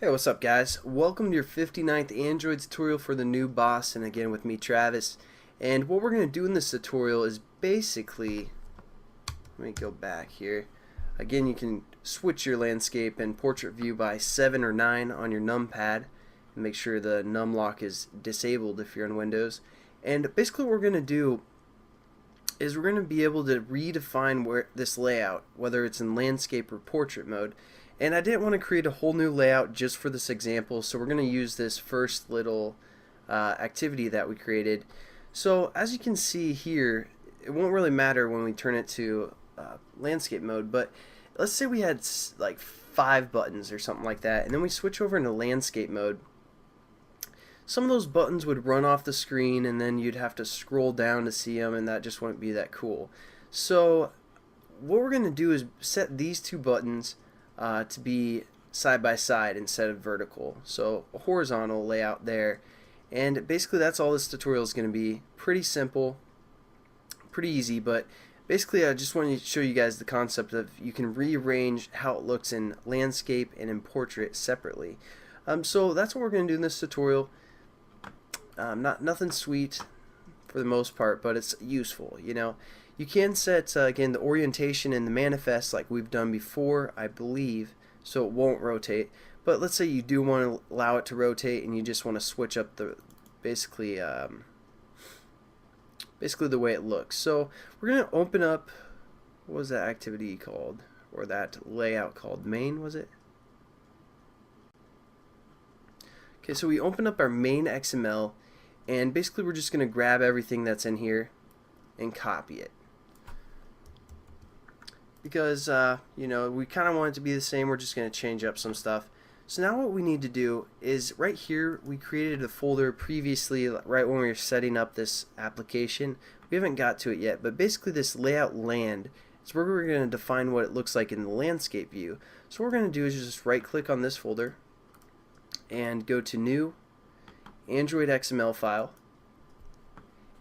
Hey, what's up guys? Welcome to your 59th Android tutorial for the new boss, and again with me, Travis. And what we're going to do in this tutorial is basically, let me go back here. Again, you can switch your landscape and portrait view by 7 or 9 on your numpad and make sure the num lock is disabled if you're on Windows. And basically what we're going to do is we're going to be able to redefine where this layout, whether it's in landscape or portrait mode. And I didn't want to create a whole new layout just for this example, so we're going to use this first little activity that we created. So as you can see here, it won't really matter when we turn it to landscape mode, but let's say we had like 5 buttons or something like that, and then we switch over into landscape mode. Some of those buttons would run off the screen and then you'd have to scroll down to see them, and that just wouldn't be that cool. So what we're going to do is set these 2 buttons to be side by side instead of vertical, so a horizontal layout there. And basically that's all this tutorial is going to be. Pretty simple, pretty easy, but basically I just wanted to show you guys the concept of you can rearrange how it looks in landscape and in portrait separately. So that's what we're going to do in this tutorial. Nothing sweet for the most part, but it's useful. You can set again the orientation and the manifest like we've done before, I believe, so it won't rotate. But let's say you do want to allow it to rotate and you just want to switch up the basically the way it looks. So we're going to open up, what was that activity called, or that layout called? Main, was it? Okay, so we open up our main XML, and basically we're just going to grab everything that's in here and copy it. Because we kind of want it to be the same, we're just going to change up some stuff. So now what we need to do is right here we created a folder previously right when we were setting up this application. We haven't got to it yet, but basically this layout land is where we're going to define what it looks like in the landscape view. So what we're going to do is just right click on this folder and go to new Android XML file,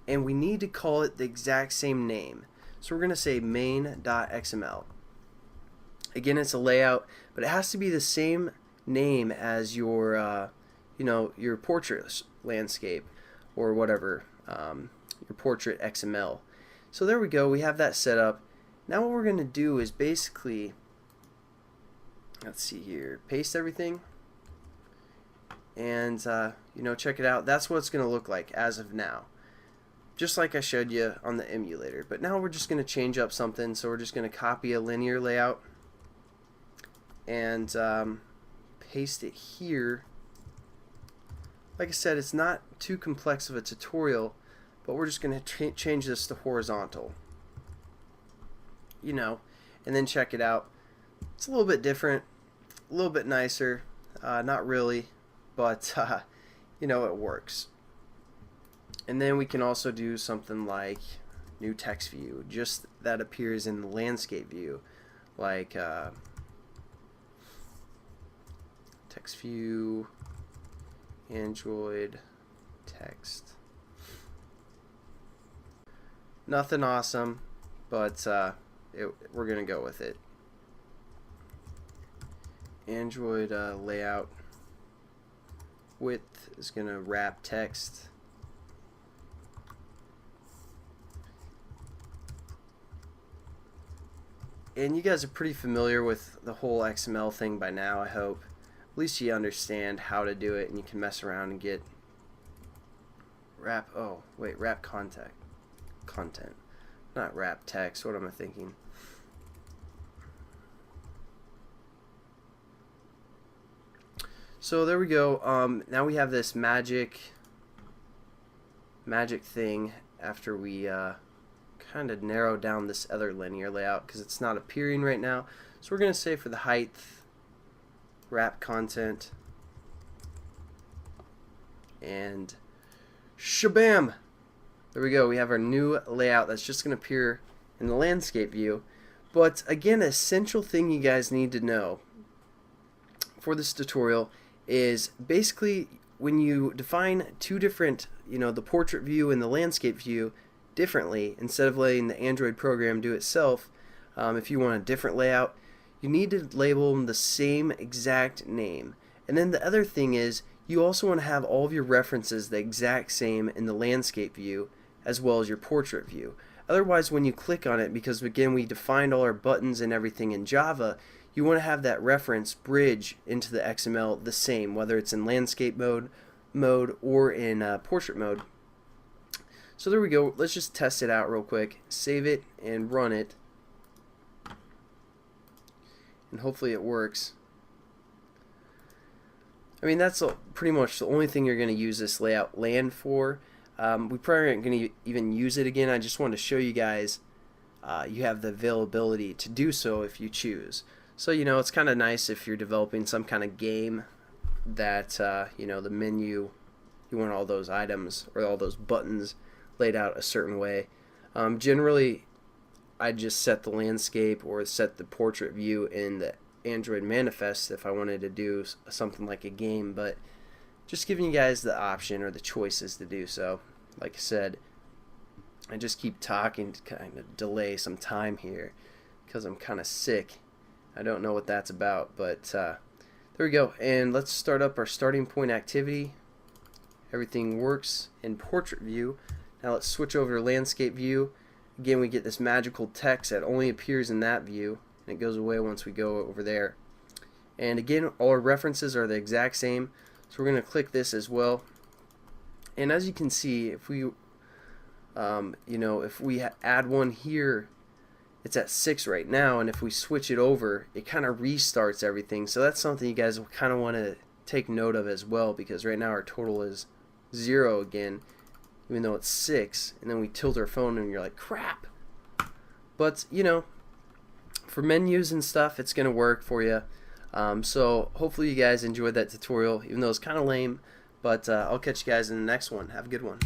and we need to call it the exact same name. So we're going to say main.xml. Again, it's a layout, but it has to be the same name as your your portrait landscape or whatever, your portrait XML. So there we go, we have that set up. Now what we're going to do is basically, let's see here, paste everything and check it out. That's what it's going to look like as of now, just like I showed you on the emulator. But now we're just going to change up something. So we're just going to copy a linear layout and paste it here. Like I said, it's not too complex of a tutorial, but we're just going to change this to horizontal, and then check it out. It's a little bit different, a little bit nicer, not really, but it works. And then we can also do something like new text view, just that appears in the landscape view, like text view, Android text. Nothing awesome, but we're gonna go with it. Android layout width is gonna wrap text. And you guys are pretty familiar with the whole XML thing by now, I hope. At least you understand how to do it, and you can mess around and get wrap content, not wrap text. What am I thinking? So there we go. Now we have this magic thing after we kind of narrow down this other linear layout because it's not appearing right now. So we're going to say for the height, wrap content, and shabam! There we go. We have our new layout that's just going to appear in the landscape view. But again, an essential thing you guys need to know for this tutorial is basically when you define 2 different, the portrait view and the landscape view differently, instead of letting the Android program do it itself, if you want a different layout, you need to label them the same exact name. And then the other thing is you also want to have all of your references the exact same in the landscape view as well as your portrait view. Otherwise, when you click on it, because again we defined all our buttons and everything in Java, you want to have that reference bridge into the XML the same, whether it's in landscape mode or in portrait mode. So there we go. Let's just test it out real quick. Save it and run it, and hopefully it works. I mean, that's pretty much the only thing you're going to use this layout land for. We probably aren't going to even use it again. I just wanted to show you guys you have the availability to do so if you choose. So, you know, it's kind of nice if you're developing some kind of game that, you know, the menu, you want all those items or all those buttons laid out a certain way. Generally, I just set the landscape or set the portrait view in the Android manifest if I wanted to do something like a game, but just giving you guys the option or the choices to do so. Like I said, I just keep talking to kind of delay some time here because I'm kind of sick. I don't know what that's about, but there we go. And let's start up our starting point activity. Everything works in portrait view. Now let's switch over to landscape view. Again, we get this magical text that only appears in that view, and it goes away once we go over there. And again, all our references are the exact same, so we're going to click this as well. And as you can see, if we you know, if we add one here, it's at 6 right now, and if we switch it over, it kind of restarts everything. So that's something you guys kind of want to take note of as well, because right now our total is 0 again, even though it's 6, and then we tilt our phone and you're like, crap. But you know, for menus and stuff, it's gonna work for you. So hopefully you guys enjoyed that tutorial, even though it's kind of lame, but I'll catch you guys in the next one. Have a good one.